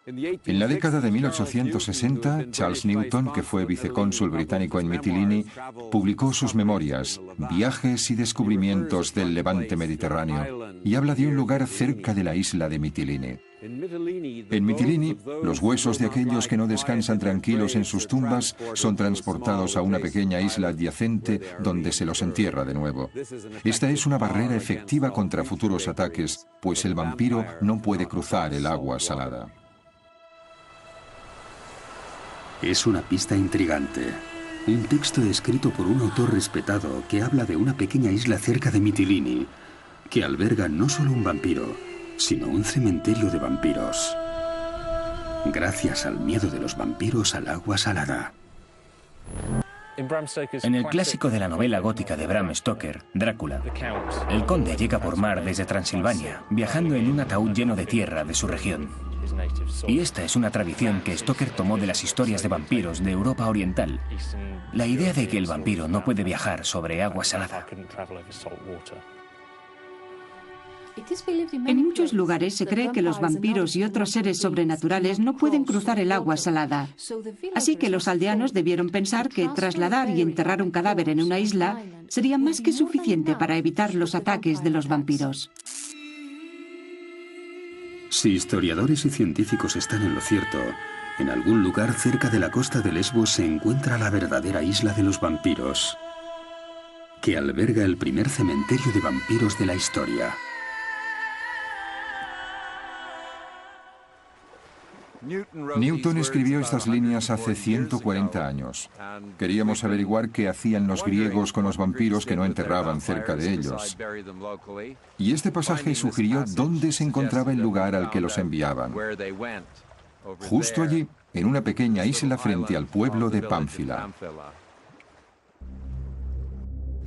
En la década de 1860, Charles Newton, que fue vicecónsul británico en Mitilini, publicó sus memorias, Viajes y descubrimientos del Levante Mediterráneo, y habla de un lugar cerca de la isla de Mitilini. En Mitilini, los huesos de aquellos que no descansan tranquilos en sus tumbas son transportados a una pequeña isla adyacente donde se los entierra de nuevo. Esta es una barrera efectiva contra futuros ataques, pues el vampiro no puede cruzar el agua salada. Es una pista intrigante. Un texto escrito por un autor respetado que habla de una pequeña isla cerca de Mitilini, que alberga no solo un vampiro, sino un cementerio de vampiros. Gracias al miedo de los vampiros al agua salada. En el clásico de la novela gótica de Bram Stoker, Drácula, el conde llega por mar desde Transilvania, viajando en un ataúd lleno de tierra de su región. Y esta es una tradición que Stoker tomó de las historias de vampiros de Europa Oriental. La idea de que el vampiro no puede viajar sobre agua salada. En muchos lugares se cree que los vampiros y otros seres sobrenaturales no pueden cruzar el agua salada. Así que los aldeanos debieron pensar que trasladar y enterrar un cadáver en una isla sería más que suficiente para evitar los ataques de los vampiros. Si historiadores y científicos están en lo cierto, en algún lugar cerca de la costa de Lesbos se encuentra la verdadera isla de los vampiros, que alberga el primer cementerio de vampiros de la historia. Newton escribió estas líneas hace 140 años. Queríamos averiguar qué hacían los griegos con los vampiros que no enterraban cerca de ellos. Y este pasaje sugirió dónde se encontraba el lugar al que los enviaban. Justo allí, en una pequeña isla frente al pueblo de Pánfila.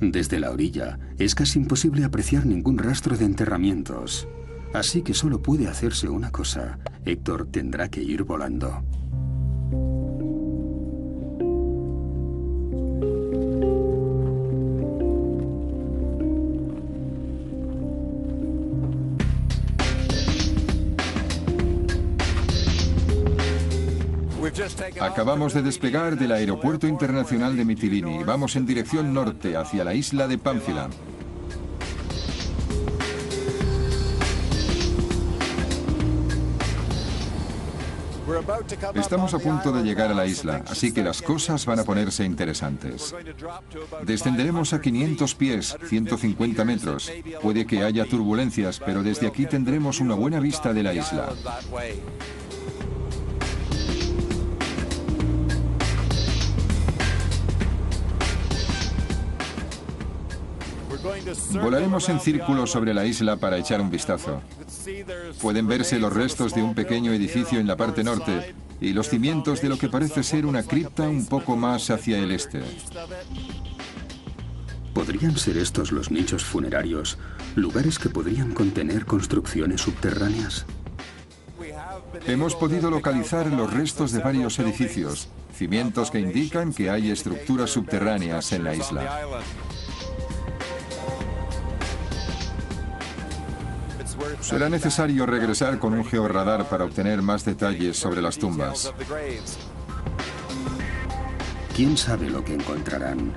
Desde la orilla es casi imposible apreciar ningún rastro de enterramientos. Así que solo puede hacerse una cosa. Héctor tendrá que ir volando. Acabamos de despegar del Aeropuerto Internacional de Mitilini y vamos en dirección norte, hacia la isla de Pánfila. Estamos a punto de llegar a la isla, así que las cosas van a ponerse interesantes. Descenderemos a 500 pies, 150 metros. Puede que haya turbulencias, pero desde aquí tendremos una buena vista de la isla. Volaremos en círculo sobre la isla para echar un vistazo. Pueden verse los restos de un pequeño edificio en la parte norte y los cimientos de lo que parece ser una cripta un poco más hacia el este. ¿Podrían ser estos los nichos funerarios, lugares que podrían contener construcciones subterráneas? Hemos podido localizar los restos de varios edificios, cimientos que indican que hay estructuras subterráneas en la isla. Será necesario regresar con un georradar para obtener más detalles sobre las tumbas. ¿Quién sabe lo que encontrarán?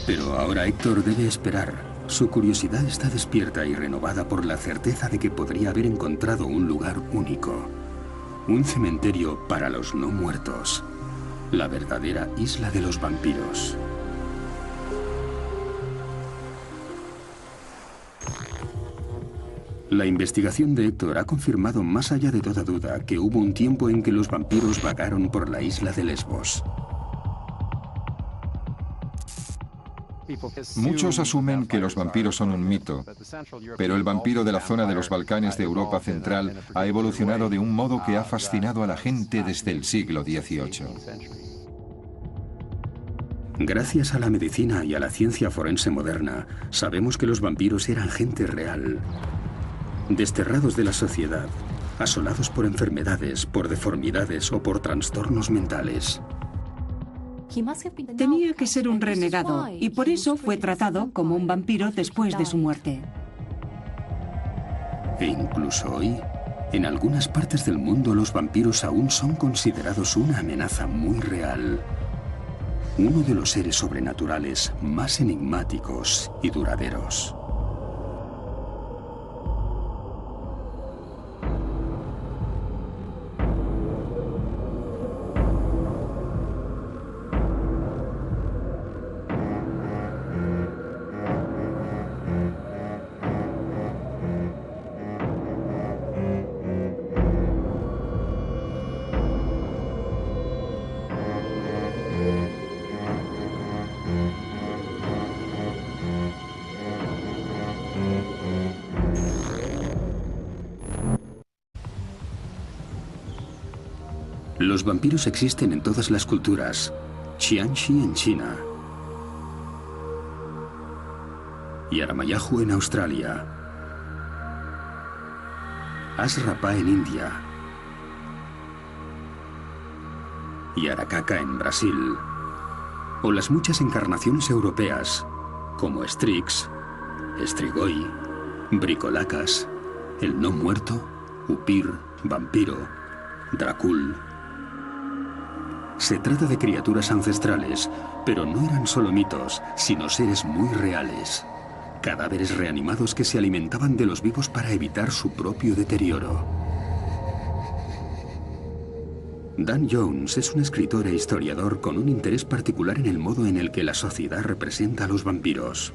Pero ahora Héctor debe esperar. Su curiosidad está despierta y renovada por la certeza de que podría haber encontrado un lugar único. Un cementerio para los no muertos. La verdadera isla de los vampiros. La investigación de Héctor ha confirmado más allá de toda duda que hubo un tiempo en que los vampiros vagaron por la isla de Lesbos. Muchos asumen que los vampiros son un mito, pero el vampiro de la zona de los Balcanes de Europa Central ha evolucionado de un modo que ha fascinado a la gente desde el siglo XVIII. Gracias a la medicina y a la ciencia forense moderna, sabemos que los vampiros eran gente real. Desterrados de la sociedad, asolados por enfermedades, por deformidades o por trastornos mentales. Tenía que ser un renegado y por eso fue tratado como un vampiro después de su muerte. E incluso hoy, en algunas partes del mundo los vampiros aún son considerados una amenaza muy real. Uno de los seres sobrenaturales más enigmáticos y duraderos. Los vampiros existen en todas las culturas. Xianxi en China. Yaramayahu en Australia. Asrapa en India. Yarakaka en Brasil. O las muchas encarnaciones europeas, como Strix, Strigoi, Bricolacas, el no muerto, Upir, vampiro, Dracul. Se trata de criaturas ancestrales, pero no eran solo mitos, sino seres muy reales. Cadáveres reanimados que se alimentaban de los vivos para evitar su propio deterioro. Dan Jones es un escritor e historiador con un interés particular en el modo en el que la sociedad representa a los vampiros.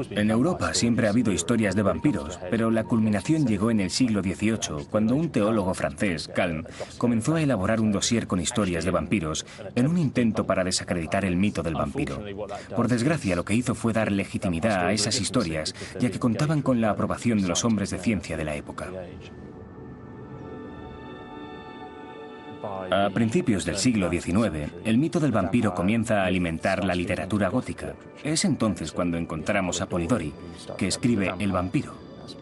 En Europa siempre ha habido historias de vampiros, pero la culminación llegó en el siglo XVIII, cuando un teólogo francés, Calme, comenzó a elaborar un dossier con historias de vampiros en un intento para desacreditar el mito del vampiro. Por desgracia, lo que hizo fue dar legitimidad a esas historias, ya que contaban con la aprobación de los hombres de ciencia de la época. A principios del siglo XIX, el mito del vampiro comienza a alimentar la literatura gótica. Es entonces cuando encontramos a Polidori, que escribe El vampiro,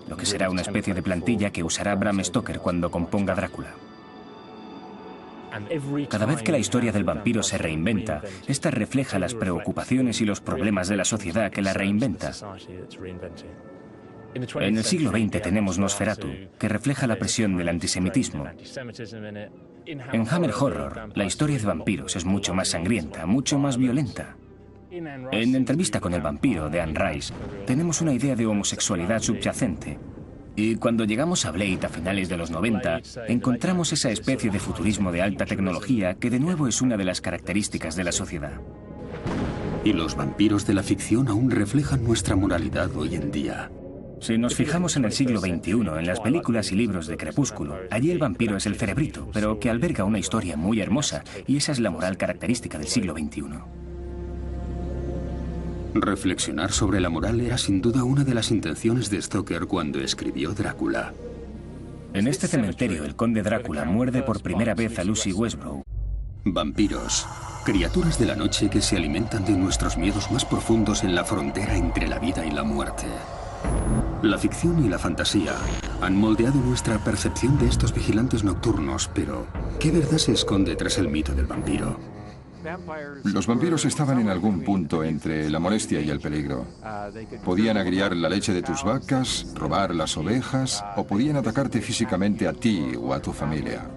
lo que será una especie de plantilla que usará Bram Stoker cuando componga Drácula. Cada vez que la historia del vampiro se reinventa, esta refleja las preocupaciones y los problemas de la sociedad que la reinventa. En el siglo XX tenemos Nosferatu, que refleja la presión del antisemitismo. En Hammer Horror, la historia de vampiros es mucho más sangrienta, mucho más violenta. En Entrevista con el vampiro de Anne Rice, tenemos una idea de homosexualidad subyacente. Y cuando llegamos a Blade a finales de los 90, encontramos esa especie de futurismo de alta tecnología que de nuevo es una de las características de la sociedad. Y los vampiros de la ficción aún reflejan nuestra moralidad hoy en día. Si nos fijamos en el siglo XXI, en las películas y libros de Crepúsculo, allí el vampiro es el cerebrito, pero que alberga una historia muy hermosa, y esa es la moral característica del siglo XXI. Reflexionar sobre la moral era sin duda una de las intenciones de Stoker cuando escribió Drácula. En este cementerio, el conde Drácula muerde por primera vez a Lucy Westbrook. Vampiros, criaturas de la noche que se alimentan de nuestros miedos más profundos en la frontera entre la vida y la muerte. La ficción y la fantasía han moldeado nuestra percepción de estos vigilantes nocturnos, pero ¿qué verdad se esconde tras el mito del vampiro? Los vampiros estaban en algún punto entre la molestia y el peligro. Podían agriar la leche de tus vacas, robar las ovejas, o podían atacarte físicamente a ti o a tu familia.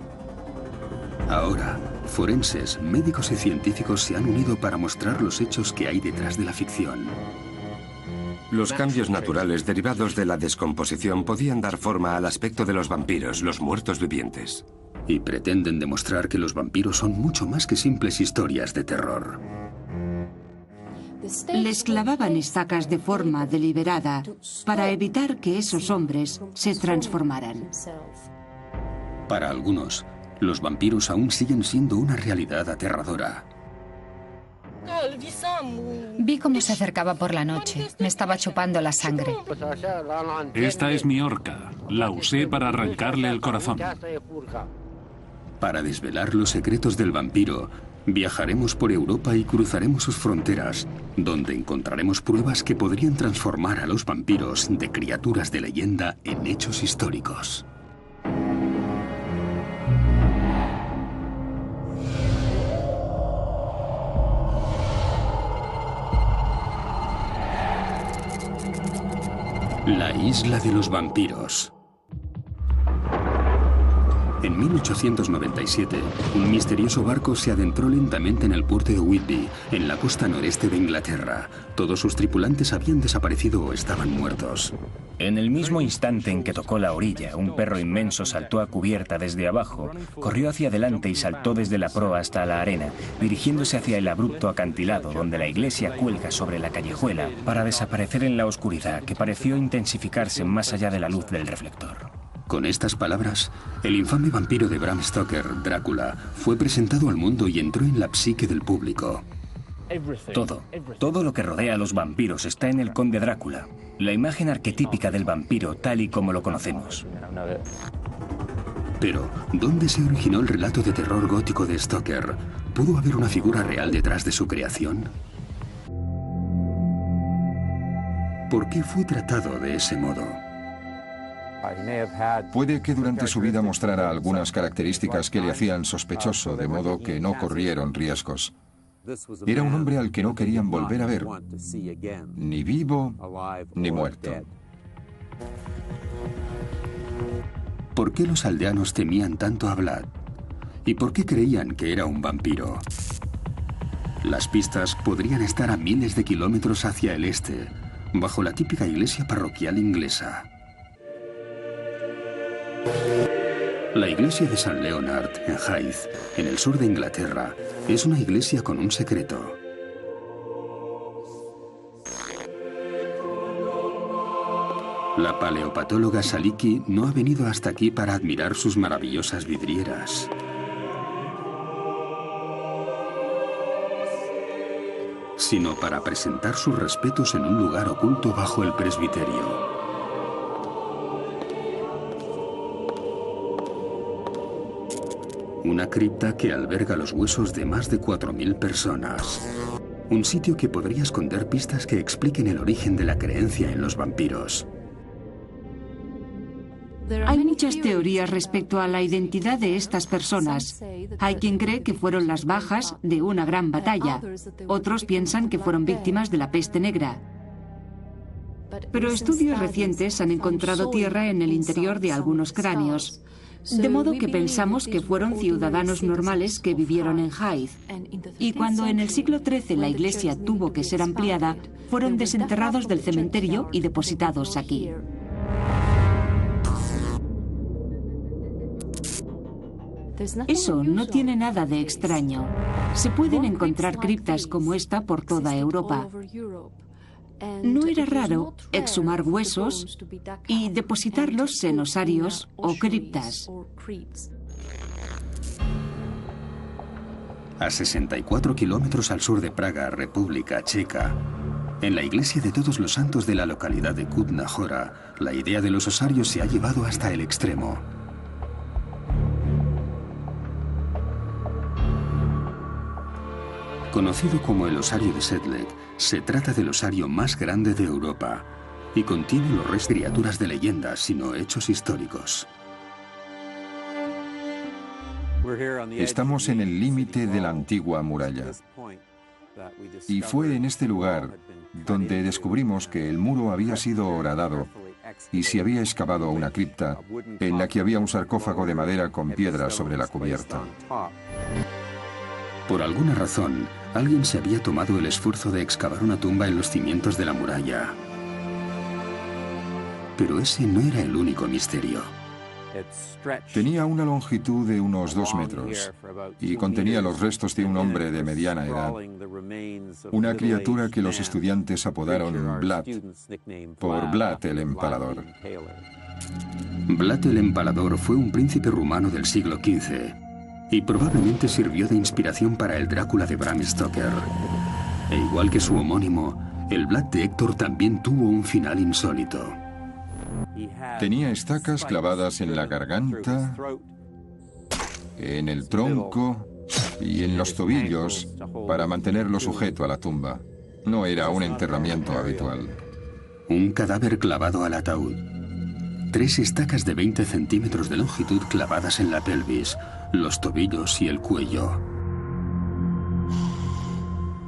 Ahora, forenses, médicos y científicos se han unido para mostrar los hechos que hay detrás de la ficción. Los cambios naturales derivados de la descomposición podían dar forma al aspecto de los vampiros, los muertos vivientes. Y pretenden demostrar que los vampiros son mucho más que simples historias de terror. Les clavaban estacas de forma deliberada para evitar que esos hombres se transformaran. Para algunos, los vampiros aún siguen siendo una realidad aterradora. Vi cómo se acercaba por la noche. Me estaba chupando la sangre. Esta es mi horca. La usé para arrancarle el corazón. Para desvelar los secretos del vampiro, viajaremos por Europa y cruzaremos sus fronteras, donde encontraremos pruebas que podrían transformar a los vampiros de criaturas de leyenda en hechos históricos. La isla de los vampiros. En 1897, un misterioso barco se adentró lentamente en el puerto de Whitby, en la costa noreste de Inglaterra. Todos sus tripulantes habían desaparecido o estaban muertos. En el mismo instante en que tocó la orilla, un perro inmenso saltó a cubierta desde abajo, corrió hacia adelante y saltó desde la proa hasta la arena, dirigiéndose hacia el abrupto acantilado donde la iglesia cuelga sobre la callejuela, para desaparecer en la oscuridad que pareció intensificarse más allá de la luz del reflector. Con estas palabras, el infame vampiro de Bram Stoker, Drácula, fue presentado al mundo y entró en la psique del público. Todo lo que rodea a los vampiros está en el conde Drácula, la imagen arquetípica del vampiro tal y como lo conocemos. Pero, ¿dónde se originó el relato de terror gótico de Stoker? ¿Pudo haber una figura real detrás de su creación? ¿Por qué fue tratado de ese modo? Puede que durante su vida mostrara algunas características que le hacían sospechoso, de modo que no corrieron riesgos. Era un hombre al que no querían volver a ver, ni vivo ni muerto. ¿Por qué los aldeanos temían tanto a Vlad? ¿Y por qué creían que era un vampiro? Las pistas podrían estar a miles de kilómetros hacia el este, bajo la típica iglesia parroquial inglesa. La iglesia de St. Leonard, en Hythe, en el sur de Inglaterra, es una iglesia con un secreto. La paleopatóloga Saliki no ha venido hasta aquí para admirar sus maravillosas vidrieras. Sino para presentar sus respetos en un lugar oculto bajo el presbiterio. Una cripta que alberga los huesos de más de 4.000 personas. Un sitio que podría esconder pistas que expliquen el origen de la creencia en los vampiros. Hay muchas teorías respecto a la identidad de estas personas. Hay quien cree que fueron las bajas de una gran batalla. Otros piensan que fueron víctimas de la peste negra. Pero estudios recientes han encontrado tierra en el interior de algunos cráneos. De modo que pensamos que fueron ciudadanos normales que vivieron en Hythe. Y cuando en el siglo XIII la iglesia tuvo que ser ampliada, fueron desenterrados del cementerio y depositados aquí. Eso no tiene nada de extraño. Se pueden encontrar criptas como esta por toda Europa. No era raro exhumar huesos y depositarlos en osarios o criptas. A 64 kilómetros al sur de Praga, República Checa, en la iglesia de Todos los Santos de la localidad de Kutna Hora, la idea de los osarios se ha llevado hasta el extremo. Conocido como el osario de Sedlec, se trata del osario más grande de Europa y contiene los restos de criaturas de leyendas, sino hechos históricos. Estamos en el límite de la antigua muralla. Y fue en este lugar donde descubrimos que el muro había sido horadado y se había excavado una cripta en la que había un sarcófago de madera con piedras sobre la cubierta. Por alguna razón, alguien se había tomado el esfuerzo de excavar una tumba en los cimientos de la muralla. Pero ese no era el único misterio. Tenía una longitud de unos 2 metros y contenía los restos de un hombre de mediana edad, una criatura que los estudiantes apodaron Vlad, por Vlad el Empalador. Vlad el Empalador fue un príncipe rumano del siglo XV y probablemente sirvió de inspiración para el Drácula de Bram Stoker. E igual que su homónimo, el Vlad de Héctor también tuvo un final insólito. Tenía estacas clavadas en la garganta, en el tronco y en los tobillos para mantenerlo sujeto a la tumba. No era un enterramiento habitual. Un cadáver clavado al ataúd. 3 estacas de 20 centímetros de longitud clavadas en la pelvis, los tobillos y el cuello.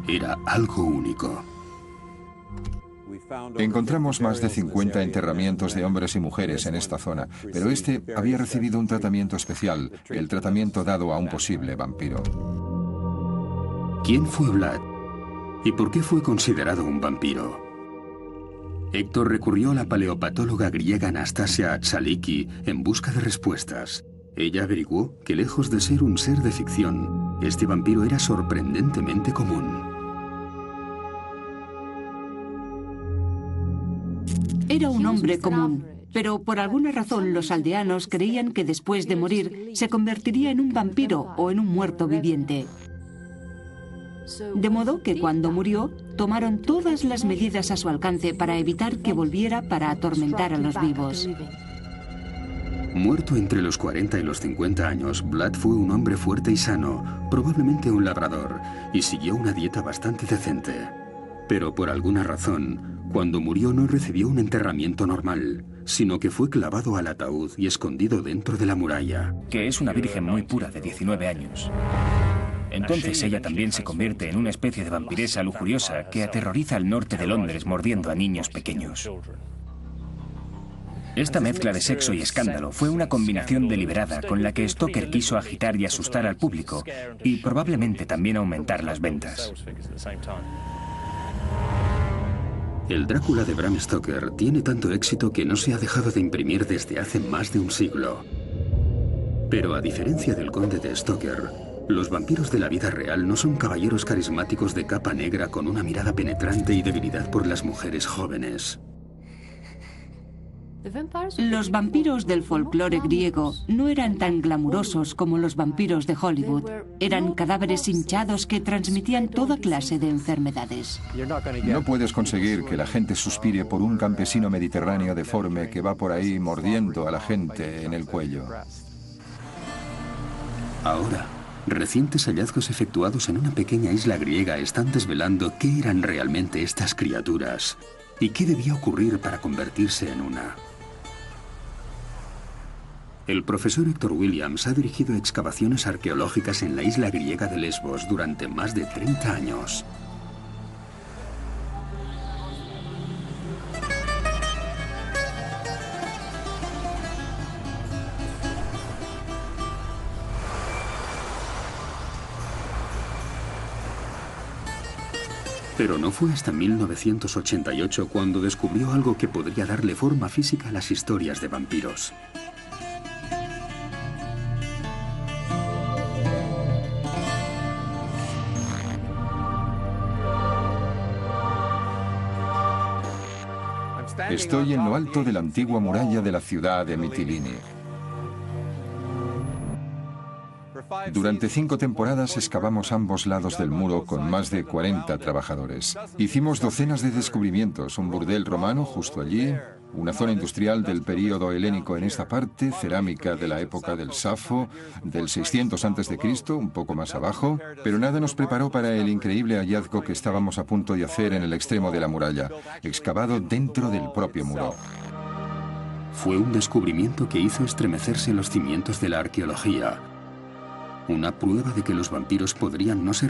Era algo único. Encontramos más de 50 enterramientos de hombres y mujeres en esta zona, pero este había recibido un tratamiento especial, el tratamiento dado a un posible vampiro. ¿Quién fue Vlad? ¿Y por qué fue considerado un vampiro? Héctor recurrió a la paleopatóloga griega Anastasia Tsaliki en busca de respuestas. Ella averiguó que, lejos de ser un ser de ficción, este vampiro era sorprendentemente común. Era un hombre común, pero por alguna razón los aldeanos creían que después de morir se convertiría en un vampiro o en un muerto viviente. De modo que cuando murió, tomaron todas las medidas a su alcance para evitar que volviera para atormentar a los vivos. Muerto entre los 40 y los 50 años, Vlad fue un hombre fuerte y sano, probablemente un labrador, y siguió una dieta bastante decente. Pero por alguna razón, cuando murió no recibió un enterramiento normal, sino que fue clavado al ataúd y escondido dentro de la muralla. Que es una virgen muy pura de 19 años. Entonces ella también se convierte en una especie de vampiresa lujuriosa que aterroriza al norte de Londres mordiendo a niños pequeños. Esta mezcla de sexo y escándalo fue una combinación deliberada con la que Stoker quiso agitar y asustar al público y probablemente también aumentar las ventas. El Drácula de Bram Stoker tiene tanto éxito que no se ha dejado de imprimir desde hace más de un siglo. Pero a diferencia del Conde de Stoker, los vampiros de la vida real no son caballeros carismáticos de capa negra con una mirada penetrante y debilidad por las mujeres jóvenes. Los vampiros del folclore griego no eran tan glamurosos como los vampiros de Hollywood. Eran cadáveres hinchados que transmitían toda clase de enfermedades. No puedes conseguir que la gente suspire por un campesino mediterráneo deforme que va por ahí mordiendo a la gente en el cuello. Ahora, recientes hallazgos efectuados en una pequeña isla griega están desvelando qué eran realmente estas criaturas y qué debía ocurrir para convertirse en una. El profesor Héctor Williams ha dirigido excavaciones arqueológicas en la isla griega de Lesbos durante más de 30 años. Pero no fue hasta 1988 cuando descubrió algo que podría darle forma física a las historias de vampiros. Estoy en lo alto de la antigua muralla de la ciudad de Mitilini. Durante 5 temporadas excavamos ambos lados del muro con más de 40 trabajadores. Hicimos docenas de descubrimientos, un burdel romano justo allí, una zona industrial del período helénico en esta parte, cerámica de la época del Safo, del 600 a.C., un poco más abajo, pero nada nos preparó para el increíble hallazgo que estábamos a punto de hacer en el extremo de la muralla, excavado dentro del propio muro. Fue un descubrimiento que hizo estremecerse los cimientos de la arqueología. Una prueba de que los vampiros podrían no ser